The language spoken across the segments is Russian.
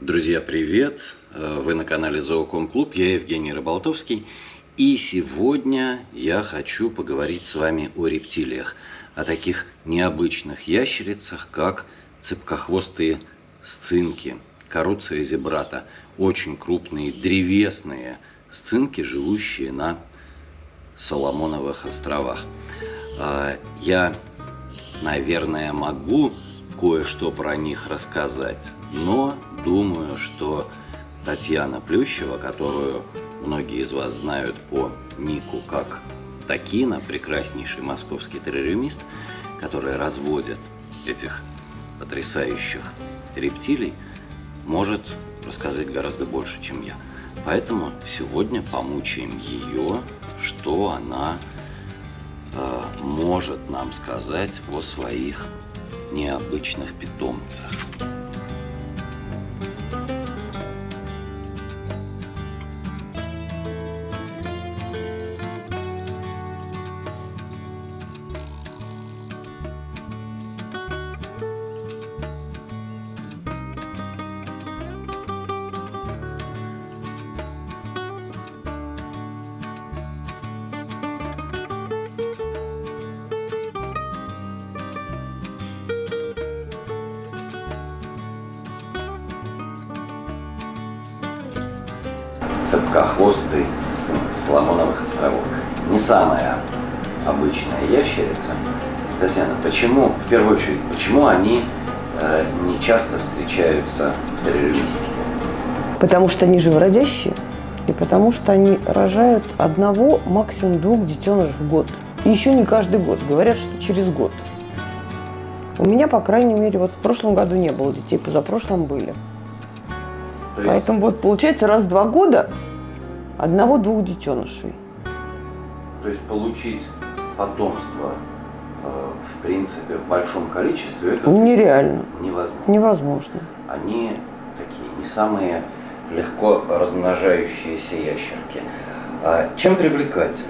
Друзья, привет! Вы на канале Зооком Клуб, я Евгений Рыболтовский. И сегодня я хочу поговорить с вами о рептилиях, о таких необычных ящерицах, как цепкохвостые сцинки, Каруция зебрата. Очень крупные древесные сцинки, живущие на Соломоновых островах. Я, наверное, могу кое-что про них рассказать, но думаю, что Татьяна Плющева, которую многие из вас знают по нику как Такина, прекраснейший московский террариумист, который разводит этих потрясающих рептилий, может рассказать гораздо больше, чем я. Поэтому сегодня помучаем ее, что она может нам сказать о своих необычных питомцах. Цепкохвостый сцинк с Соломоновых островов. Не самая обычная ящерица. Татьяна, почему, в первую очередь, почему они не часто встречаются в террариумистике? Потому что они живородящие, и потому что они рожают одного, максимум двух детенышей в год. И еще не каждый год. Говорят, что через год. У меня, по крайней мере, вот в прошлом году не было детей, позапрошлом были. Поэтому вот получается раз в 2 года одного-двух детенышей. То есть получить потомство, в принципе, в большом количестве, это нереально. Невозможно. Они такие не самые легко размножающиеся ящерки. Чем привлекательны?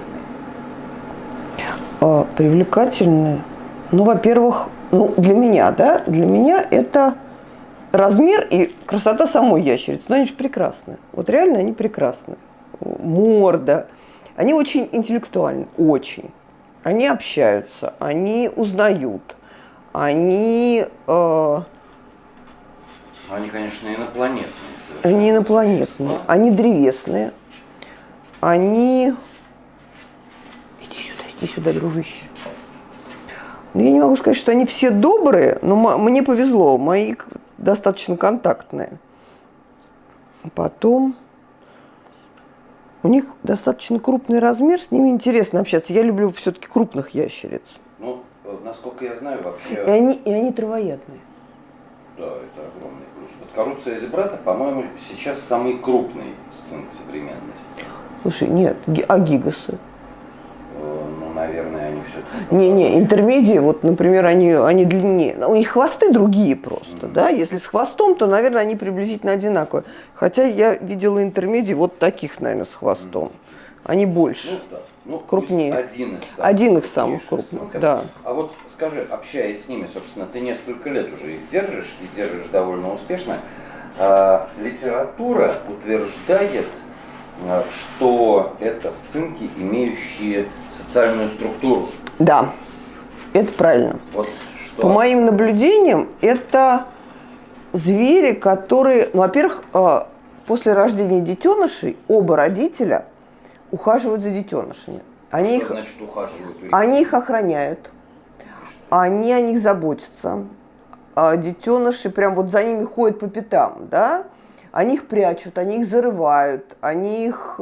Привлекательны? Ну, во-первых, для меня, да, для меня это размер и красота самой ящерицы. Но они же прекрасны. Вот реально они прекрасны. Морда. Они очень интеллектуальны. Очень. Они общаются. Они узнают. Они... Они, конечно, инопланетные. Они инопланетные. Они древесные. Они... Иди сюда, дружище. Я не могу сказать, что они все добрые, но мне повезло. Мои достаточно контактные. Потом у них достаточно крупный размер, с ними интересно общаться. Я люблю все-таки крупных ящериц. Ну, насколько я знаю, вообще... И они травоядные. Да, это огромный плюс. Вот Каруция зебрата, по-моему, сейчас самый крупный сцинк современности. Слушай, нет, гигасы? Ну, наверное, они все-таки... Не, интермедии, вот, например, они длиннее. У них хвосты другие просто, да? Если с хвостом, то, наверное, они приблизительно одинаковые. Хотя я видела интермедии вот таких, наверное, с хвостом. Они больше, крупнее. Один из самых крупных, сцинков. Да. А вот скажи, общаясь с ними, собственно, ты несколько лет уже их держишь, и держишь довольно успешно. Литература утверждает, что это сцинки, имеющие социальную структуру. Да, это правильно. Вот что? По моим наблюдениям, это звери, которые, во-первых, после рождения детенышей оба родителя ухаживают за детенышами. Они значит ухаживают? Они их охраняют, они о них заботятся. Детеныши прям вот за ними ходят по пятам, да? Они их прячут, они их зарывают, они их...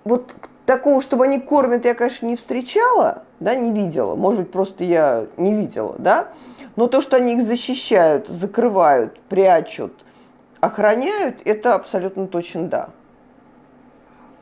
Вот такого, чтобы они кормят, я, конечно, не встречала, да, не видела. Может быть, просто я не видела, да. Но то, что они их защищают, закрывают, прячут, охраняют, это абсолютно точно да.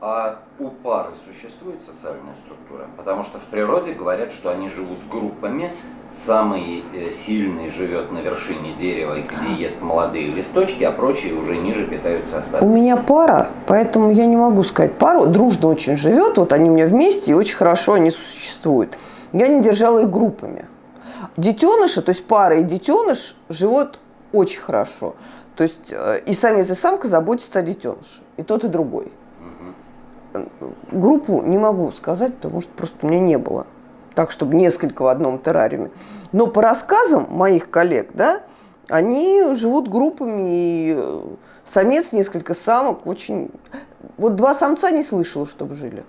А у пары существует социальная структура? Потому что в природе говорят, что они живут группами. Самый сильный живет на вершине дерева, где ест молодые листочки, а прочие уже ниже питаются остатками. У меня пара, поэтому я не могу сказать. Пара дружно очень живет, вот они у меня вместе, и очень хорошо они существуют. Я не держала их группами. Детеныши, то есть пара и детеныш живут очень хорошо. То есть и самец, и самка заботятся о детеныше. И тот, и другой. Группу не могу сказать, потому что просто у меня не было. Так, чтобы несколько в одном террариуме. Но по рассказам моих коллег, да, они живут группами, и самец, несколько самок, очень... Вот 2 самца не слышала, чтобы жили.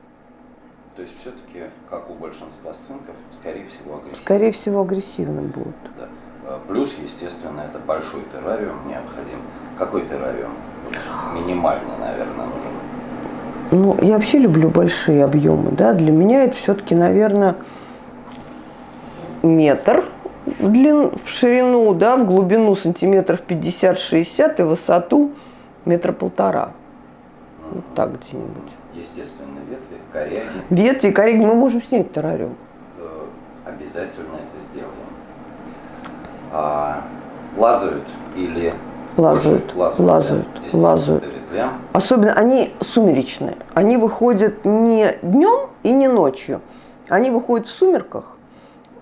То есть все-таки, как у большинства сцинков, скорее всего, агрессивны. Скорее всего, агрессивным будут. Да. Плюс, естественно, это большой террариум необходим. Какой террариум? Минимально, наверное, нужен. Ну, я вообще люблю большие объемы, да. Для меня это все-таки, наверное, метр в ширину, да, в глубину сантиметров 50-60 и в высоту 1,5 метра. Вот так где-нибудь. Естественно, ветви, коряги. Ветви и коряги мы можем снять террариум. Обязательно это сделаем. Лазают или... Лазают. Особенно они сумеречные. Они выходят не днем и не ночью. Они выходят в сумерках.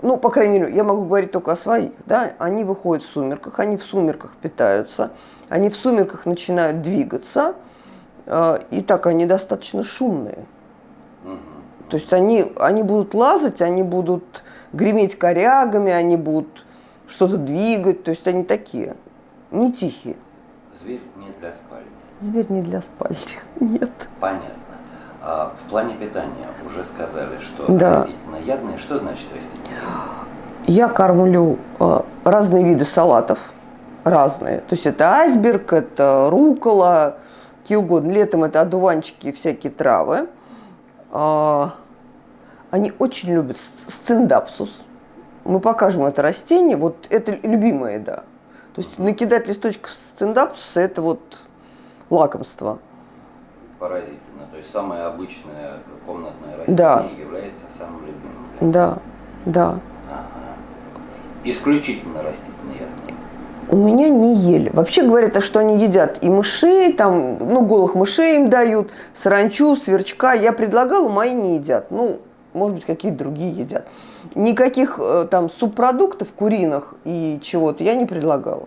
Ну, по крайней мере, я могу говорить только о своих. Да? Они выходят в сумерках, они в сумерках питаются, они в сумерках начинают двигаться. И так они достаточно шумные. То есть они будут лазать, они будут греметь корягами, они будут что-то двигать. То есть они такие, не тихие. Зверь не для спальни. Зверь не для спальни, нет. Понятно. В плане питания уже сказали, что да. Растительноядные. Что значит растительноядные? Я кормлю разные виды салатов. Разные. То есть это айсберг, это рукола, какие угодно. Летом это одуванчики и всякие травы. Они очень любят сциндапсус. Мы покажем это растение. Вот это любимая еда. То есть накидать листочков сциндапсуса – это вот лакомство. Поразительно. То есть самое обычное комнатное растение является самым любимым. Да. Ага. Исключительно растительноядные. У меня не ели. Вообще говорят, что они едят и мышей, там, голых мышей им дают, саранчу, сверчка. Я предлагала, мои не едят. Может быть, какие-то другие едят. Никаких там субпродуктов куриных и чего-то я не предлагала.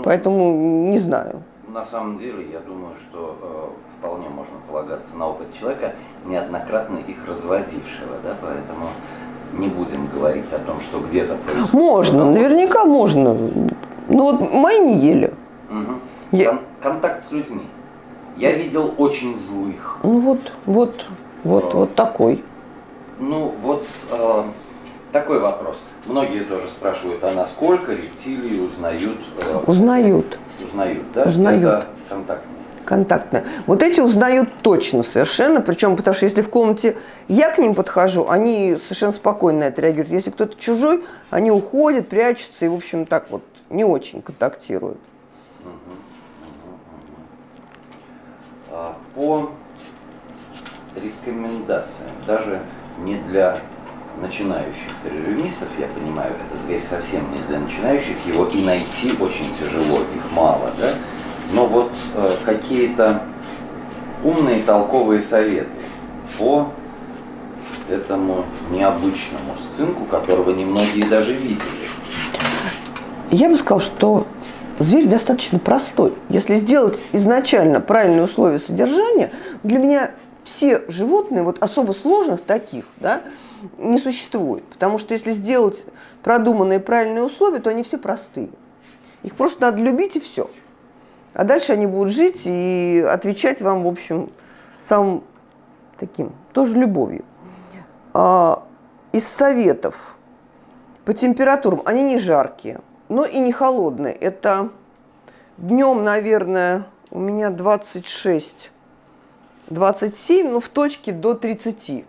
Поэтому не знаю. На самом деле, я думаю, что вполне можно полагаться на опыт человека, неоднократно их разводившего, да, поэтому не будем говорить о том, что где-то происходит. Можно, наверняка можно. Мои не ели. Контакт с людьми. Я видел очень злых. Вот такой. Такой вопрос. Многие тоже спрашивают, а насколько рептилии узнают? Узнают, да? Узнают. Это контактные. Контактные. Вот эти узнают точно совершенно, причем потому что если в комнате я к ним подхожу, они совершенно спокойно на это реагируют. Если кто-то чужой, они уходят, прячутся и, в общем, так вот не очень контактируют. По рекомендациям, даже не для начинающих террариумистов, я понимаю, это зверь совсем не для начинающих, его и найти очень тяжело, их мало, да? Но какие-то умные, толковые советы по этому необычному сцинку, которого немногие даже видели. Я бы сказала, что зверь достаточно простой. Если сделать изначально правильные условия содержания, для меня все животные, особо сложных таких, да, не существует. Потому что если сделать продуманные правильные условия, то они все простые. Их просто надо любить и все. А дальше они будут жить и отвечать вам, в общем, самым таким, тоже любовью. Из советов по температурам, они не жаркие, но и не холодные. Это днем, наверное, у меня 26-27, в точке до 30.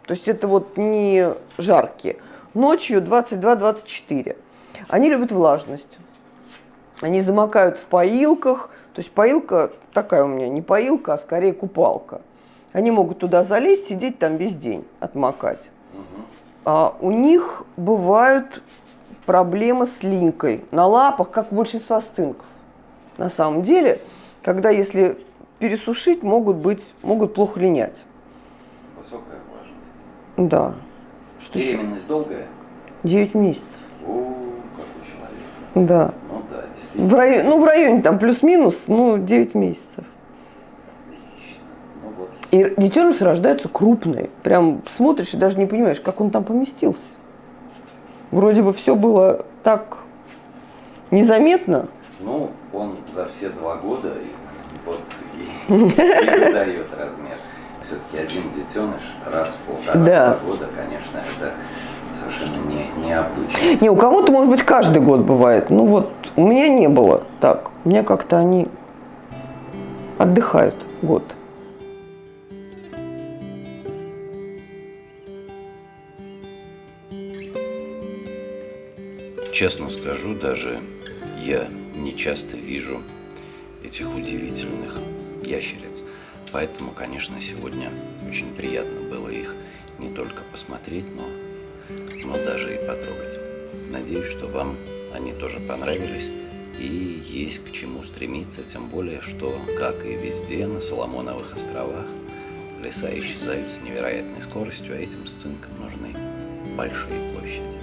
То есть это не жаркие. Ночью 22-24. Они любят влажность. Они замокают в поилках. То есть поилка такая у меня, не поилка, а скорее купалка. Они могут туда залезть, сидеть там весь день, отмокать. У них бывают проблемы с линькой на лапах, как у большинства сцинков. На самом деле, когда если пересушить, могут плохо линять. Высокая влажность. Да. Беременность долгая? 9 месяцев. Как у человека. Да. Да, В районе там плюс-минус, 9 месяцев. Отлично. Ну вот. И детеныши рождаются крупные. Прям смотришь и даже не понимаешь, как он там поместился. Вроде бы все было так незаметно. Ну, он за все 2 года и дает размер. Все-таки один детеныш раз в 1,5-2 года, конечно, это совершенно необычно. Не, у кого-то, может быть, каждый год бывает. У меня не было так. У меня как-то они отдыхают год. Честно скажу, даже я не часто вижу этих удивительных ящериц. Поэтому, конечно, сегодня очень приятно было их не только посмотреть, но даже и потрогать. Надеюсь, что вам они тоже понравились и есть к чему стремиться, тем более, что, как и везде на Соломоновых островах, леса исчезают с невероятной скоростью, а этим сцинкам нужны большие площади.